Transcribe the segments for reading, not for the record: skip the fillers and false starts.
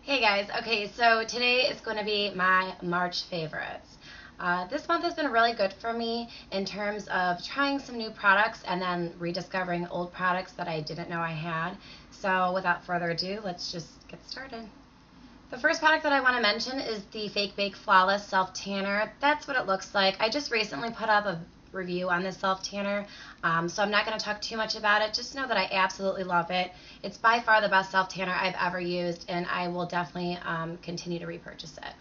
Hey guys, okay, so today is going to be my March favorites. This month has been really good for me in terms of trying some new products and then rediscovering old products that I didn't know I had. So without further ado, let's just get started. The first product that I want to mention is the Fake Bake Flawless Self Tanner. That's what it looks like. I just recently put up a review on this self tanner, so I'm not going to talk too much about it. Just know that I absolutely love it. It's by far the best self tanner I've ever used, and I will definitely continue to repurchase it.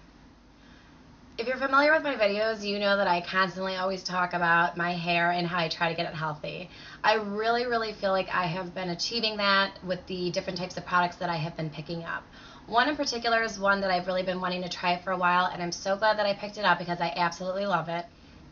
If you're familiar with my videos, you know that I constantly always talk about my hair and how I try to get it healthy. I really feel like I have been achieving that with the different types of products that I have been picking up. One in particular is one that I've really been wanting to try for a while, and I'm so glad that I picked it up because I absolutely love it.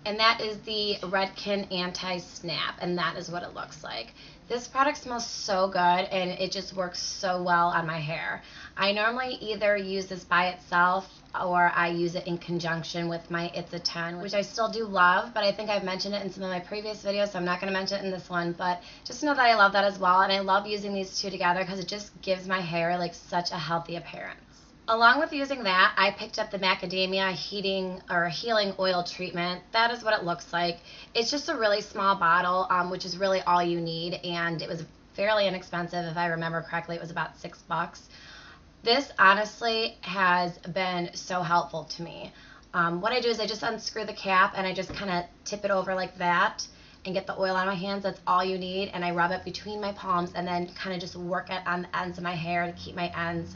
And that is the Redkin AntiSnap, and that is what it looks like. This product smells so good, and it just works so well on my hair. I normally either use this by itself or I use it in conjunction with my It's a 10, which I still do love, but I think I've mentioned it in some of my previous videos, so I'm not going to mention it in this one. But just know that I love that as well, and I love using these two together because it just gives my hair like such a healthy appearance. Along with using that, I picked up the Macadamia healing oil treatment. That is what it looks like. It's just a really small bottle, which is really all you need, and it was fairly inexpensive. If I remember correctly, it was about $6. This honestly has been so helpful to me. What I do is I just unscrew the cap and I just kind of tip it over like that and get the oil on my hands. That's all you need, and I rub it between my palms and then kind of just work it on the ends of my hair to keep my ends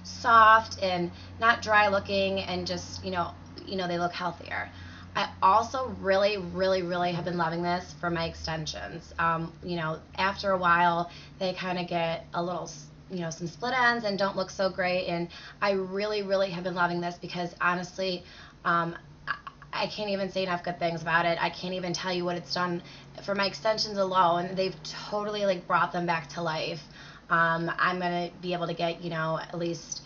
soft and not dry looking, and just you know they look healthier. I also really have been loving this for my extensions. After a while they kind of get a little some split ends and don't look so great, and I really have been loving this because honestly I can't even say enough good things about it. I can't even tell you what it's done for my extensions alone. They've totally like brought them back to life. I'm gonna be able to get at least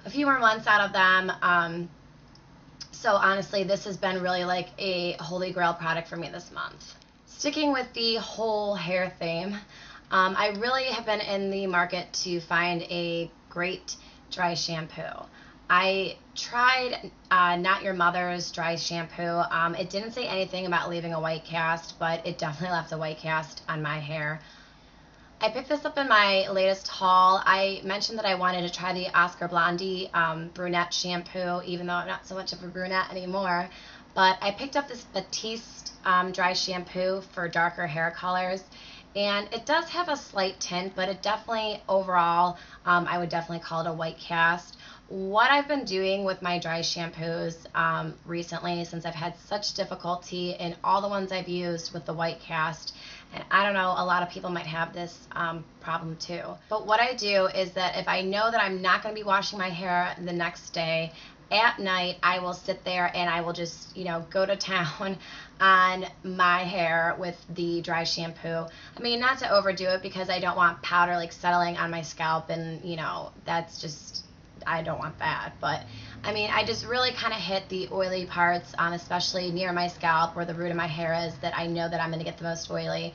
a few more months out of them. So honestly, this has been really like a holy grail product for me this month. Sticking with the whole hair theme, I really have been in the market to find a great dry shampoo. I tried Not Your Mother's dry shampoo. It didn't say anything about leaving a white cast, but it definitely left a white cast on my hair. I picked this up in my latest haul. I mentioned that I wanted to try the Oscar Blondie brunette shampoo, even though I'm not so much of a brunette anymore. But I picked up this Batiste dry shampoo for darker hair colors. And it does have a slight tint, but it definitely, overall, I would definitely call it a white cast. What I've been doing with my dry shampoos recently, since I've had such difficulty in all the ones I've used with the white cast, and I don't know, a lot of people might have this problem too. But what I do is that if I know that I'm not going to be washing my hair the next day, at night I will sit there and I will just go to town on my hair with the dry shampoo. I mean, not to overdo it because I don't want powder like settling on my scalp, and that's just, I don't want that. But I mean, I just really kind of hit the oily parts, especially near my scalp where the root of my hair is, that I know that I'm going to get the most oily.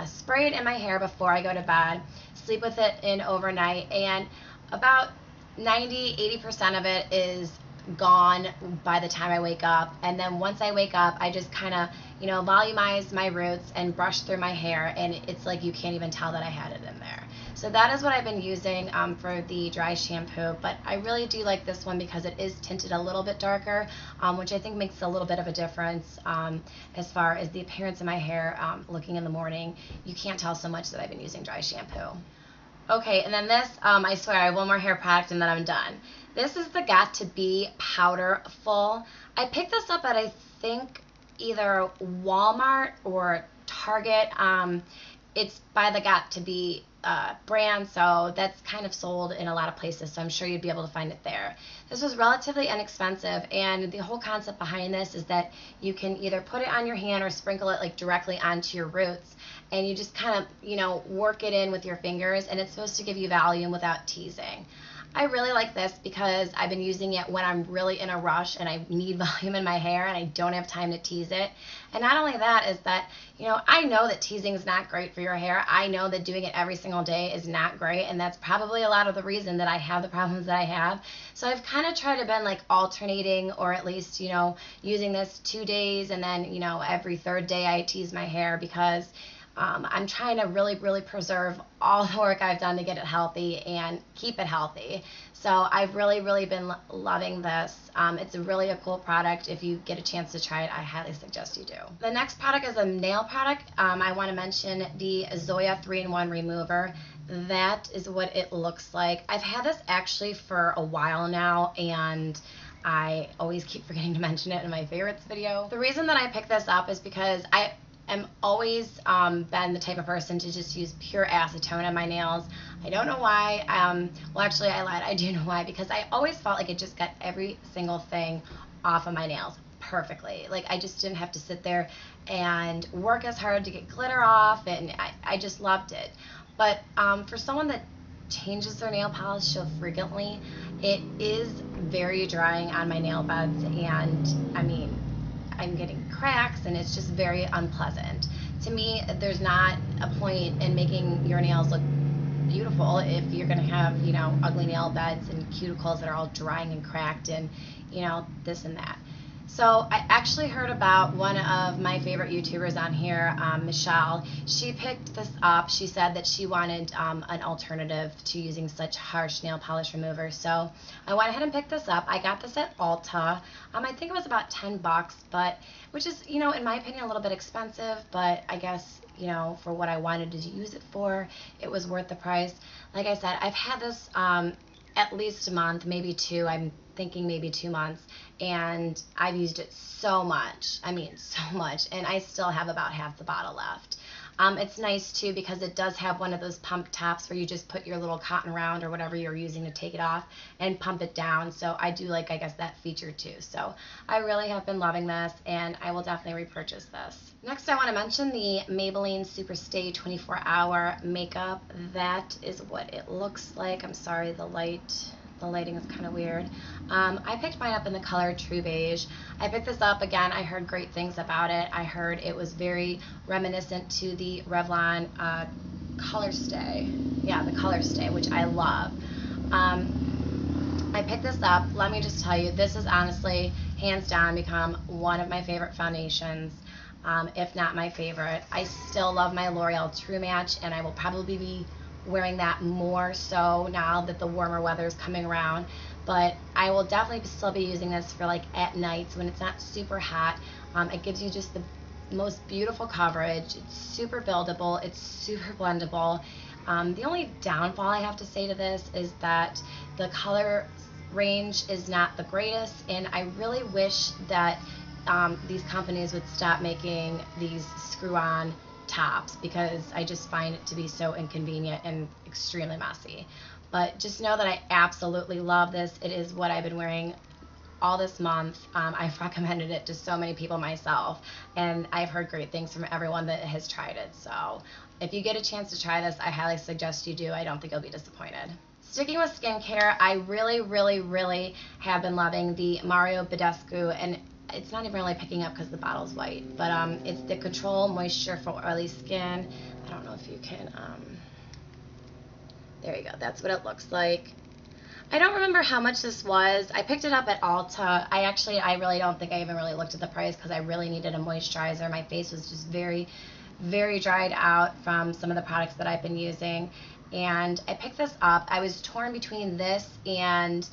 Spray it in my hair before I go to bed, sleep with it in overnight, and about 90–80% of it is gone by the time I wake up. And then once I wake up, I just kind of volumize my roots and brush through my hair, and it's like you can't even tell that I had it in there. So that is what I've been using for the dry shampoo, but I really do like this one because it is tinted a little bit darker, which I think makes a little bit of a difference as far as the appearance of my hair looking in the morning. You can't tell so much that I've been using dry shampoo. Okay, and then this, I swear, I have one more hair product and then I'm done. This is the Got To Be Powder Full. I picked this up at, I think, either Walmart or Target. It's by the Got To Be brand, so that's kind of sold in a lot of places, so I'm sure you'd be able to find it there. This was relatively inexpensive, and the whole concept behind this is that you can either put it on your hand or sprinkle it like directly onto your roots, and you just kind of work it in with your fingers, and it's supposed to give you volume without teasing. I really like this because I've been using it when I'm really in a rush and I need volume in my hair and I don't have time to tease it. And not only that is that, you know, I know that teasing is not great for your hair. I know that doing it every single day is not great, and that's probably a lot of the reason that I have the problems that I have. So I've kind of tried to been like alternating, or at least, you know, using this 2 days and then, you know, every third day I tease my hair because I'm trying to really preserve all the work I've done to get it healthy and keep it healthy. So I've really been loving this. It's really a cool product. If you get a chance to try it, I highly suggest you do. The next product is a nail product. I want to mention the Zoya 3-in-1 Remover. That is what it looks like. I've had this actually for a while now, and I always keep forgetting to mention it in my favorites video. The reason that I picked this up is because I'm always been the type of person to just use pure acetone on my nails. I don't know why. Well, actually, I lied. I do know why, because I always felt like it just got every single thing off of my nails perfectly. Like, I just didn't have to sit there and work as hard to get glitter off, and I just loved it. But for someone that changes their nail polish so frequently, it is very drying on my nail beds, and I mean, I'm getting cracks and it's just very unpleasant. To me, there's not a point in making your nails look beautiful if you're gonna have, you know, ugly nail beds and cuticles that are all drying and cracked and, you know, this and that. So I actually heard about one of my favorite YouTubers on here, Michelle. She picked this up. She said that she wanted an alternative to using such harsh nail polish remover. So I went ahead and picked this up. I got this at Ulta. I think it was about $10, but which is, you know, in my opinion, a little bit expensive, but I guess, you know, for what I wanted to use it for, it was worth the price. Like I said, I've had this at least a month, maybe 2. I'm thinking maybe 2 months, and I've used it so much. I mean, so much, and I still have about half the bottle left. It's nice too because it does have one of those pump tops where you just put your little cotton round or whatever you're using to take it off and pump it down. So I do like, I guess, that feature too. So I really have been loving this, and I will definitely repurchase this. Next, I want to mention the Maybelline Super Stay 24-hour makeup. That is what it looks like. I'm sorry, the lighting is kind of weird. I picked mine up in the color True Beige. I picked this up, again, I heard great things about it. I heard it was very reminiscent to the Revlon Color Stay. Yeah, the Color Stay, which I love. I picked this up. Let me just tell you, this has honestly, hands down, become one of my favorite foundations, if not my favorite. I still love my L'Oreal True Match, and I will probably be wearing that more so now that the warmer weather is coming around, but I will definitely still be using this for like at nights when it's not super hot. It gives you just the most beautiful coverage. It's super buildable, it's super blendable. The only downfall I have to say to this is that the color range is not the greatest, and I really wish that these companies would stop making these screw-on tops, because I just find it to be so inconvenient and extremely messy. But just know that I absolutely love this. It is what I've been wearing all this month. I've recommended it to so many people myself, and I've heard great things from everyone that has tried it. So if you get a chance to try this, I highly suggest you do. I don't think you'll be disappointed. Sticking with skincare, I really have been loving the Mario Badescu, and it's not even really picking up because the bottle's white, but it's the Control Moisture for Oily Skin. I don't know if you can, there you go, that's what it looks like. I don't remember how much this was. I picked it up at Ulta. I really don't think I even really looked at the price because I really needed a moisturizer. My face was just very dried out from some of the products that I've been using, and I picked this up. I was torn between this and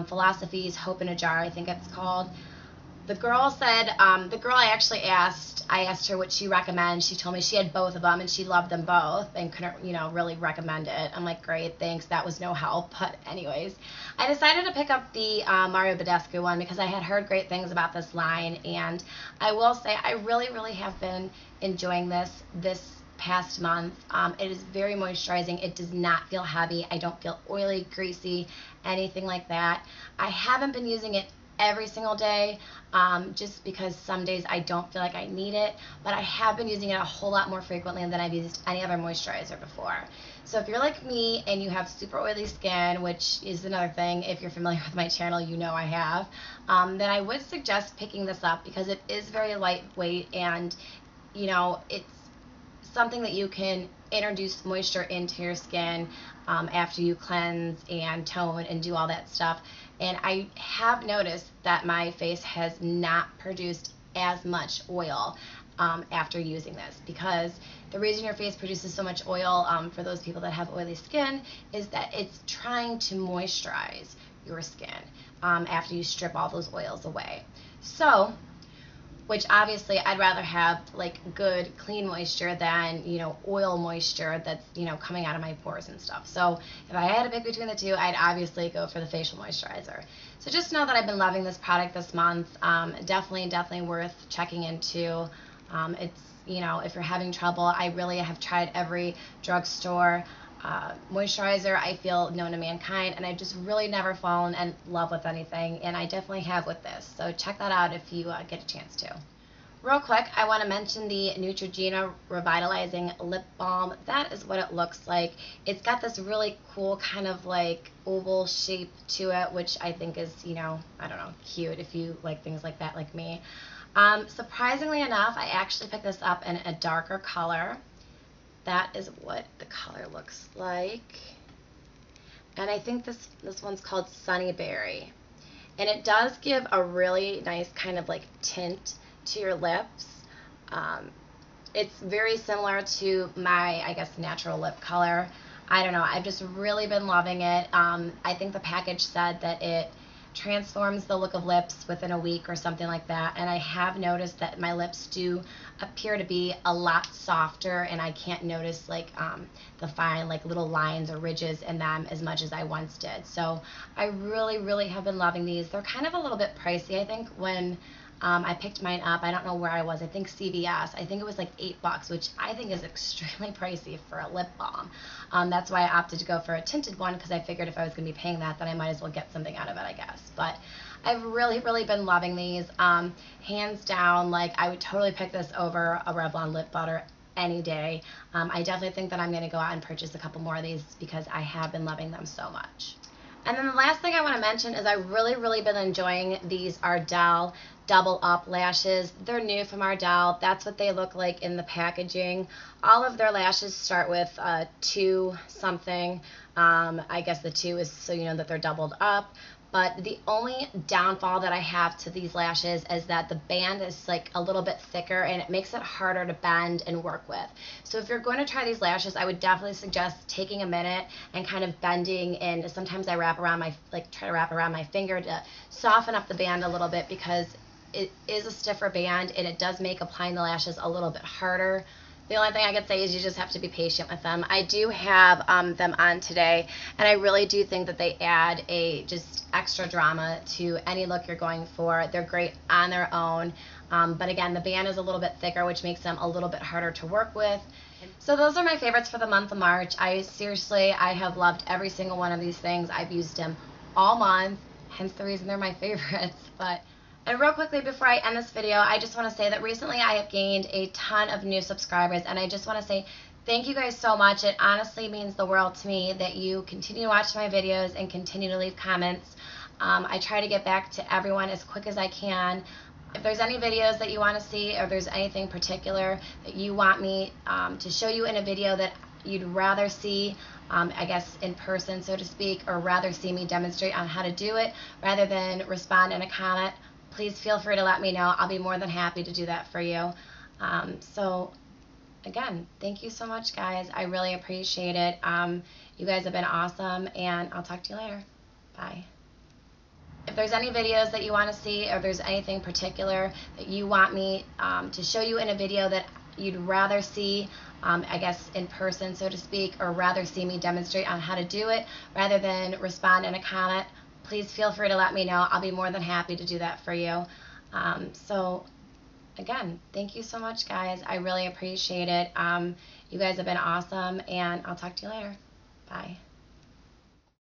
Philosophy's Hope in a Jar, I think it's called. The girl said, the girl I asked her what she recommends. She told me she had both of them and she loved them both and couldn't, you know, really recommend it. I'm like, great, thanks, that was no help. But anyways, I decided to pick up the Mario Badescu one because I had heard great things about this line, and I will say I really have been enjoying this past month. It is very moisturizing. It does not feel heavy. I don't feel oily, greasy, anything like that. I haven't been using it every single day, just because some days I don't feel like I need it, but I have been using it a whole lot more frequently than I've used any other moisturizer before. So if you're like me and you have super oily skin, which is another thing, if you're familiar with my channel, you know I have, then I would suggest picking this up because it is very lightweight, and you know, it's something that you can introduce moisture into your skin after you cleanse and tone and do all that stuff. And I have noticed that my face has not produced as much oil after using this, because the reason your face produces so much oil, for those people that have oily skin, is that it's trying to moisturize your skin after you strip all those oils away. So, which obviously I'd rather have like good clean moisture than, you know, oil moisture that's, you know, coming out of my pores and stuff. So if I had to pick between the two, I'd obviously go for the facial moisturizer. So just know that I've been loving this product this month. Definitely worth checking into. It's, you know, if you're having trouble, I really have tried every drugstore moisturizer I feel known to mankind, and I've just really never fallen in love with anything, and I definitely have with this. So check that out if you get a chance to. Real quick, I want to mention the Neutrogena Revitalizing Lip Balm. That is what it looks like. It's got this really cool kind of like oval shape to it, which I think is, you know, I don't know, cute if you like things like that like me. Surprisingly enough, I actually picked this up in a darker color. That is what the color looks like. And I think this one's called Sunny Berry. And it does give a really nice kind of like tint to your lips. It's very similar to my, I guess, natural lip color. I don't know, I've just really been loving it. I think the package said that it transforms the look of lips within a week or something like that, and I have noticed that my lips do appear to be a lot softer, and I can't notice like the fine like little lines or ridges in them as much as I once did. So I really have been loving these. They're kind of a little bit pricey. I think when I picked mine up, I don't know where I was, I think CVS, I think it was like $8, which I think is extremely pricey for a lip balm. That's why I opted to go for a tinted one, because I figured if I was going to be paying that, then I might as well get something out of it, I guess. But I've really been loving these. Hands down, like I would totally pick this over a Revlon lip butter any day. I definitely think that I'm going to go out and purchase a couple more of these because I have been loving them so much. And then the last thing I want to mention is I really been enjoying these Ardell Double Up lashes. They're new from Ardell. That's what they look like in the packaging. All of their lashes start with 2 something. I guess the 2 is so you know that they're doubled up. But the only downfall that I have to these lashes is that the band is like a little bit thicker, and it makes it harder to bend and work with. So if you're going to try these lashes, I would definitely suggest taking a minute and kind of bending, and sometimes I wrap around my, try to wrap around my finger to soften up the band a little bit, because it is a stiffer band and it does make applying the lashes a little bit harder. The only thing I could say is you just have to be patient with them. I do have them on today, and I really do think that they add a just extra drama to any look you're going for. They're great on their own, but again, the band is a little bit thicker, which makes them a little bit harder to work with. So those are my favorites for the month of March. I have loved every single one of these things. I've used them all month, hence the reason they're my favorites. And real quickly before I end this video, I just want to say that recently I have gained a ton of new subscribers, and I just want to say thank you guys so much. It honestly means the world to me that you continue to watch my videos and continue to leave comments. I try to get back to everyone as quick as I can. If there's any videos that you want to see, or there's anything particular that you want me to show you in a video that you'd rather see, I guess in person, so to speak, or rather see me demonstrate on how to do it rather than respond in a comment, please feel free to let me know. I'll be more than happy to do that for you. So again, thank you so much, guys. I really appreciate it. You guys have been awesome, and I'll talk to you later. Bye. If there's any videos that you want to see, or there's anything particular that you want me to show you in a video that you'd rather see, I guess in person, so to speak, or rather see me demonstrate on how to do it rather than respond in a comment, please feel free to let me know. I'll be more than happy to do that for you. So again, thank you so much, guys. I really appreciate it. You guys have been awesome, and I'll talk to you later. Bye.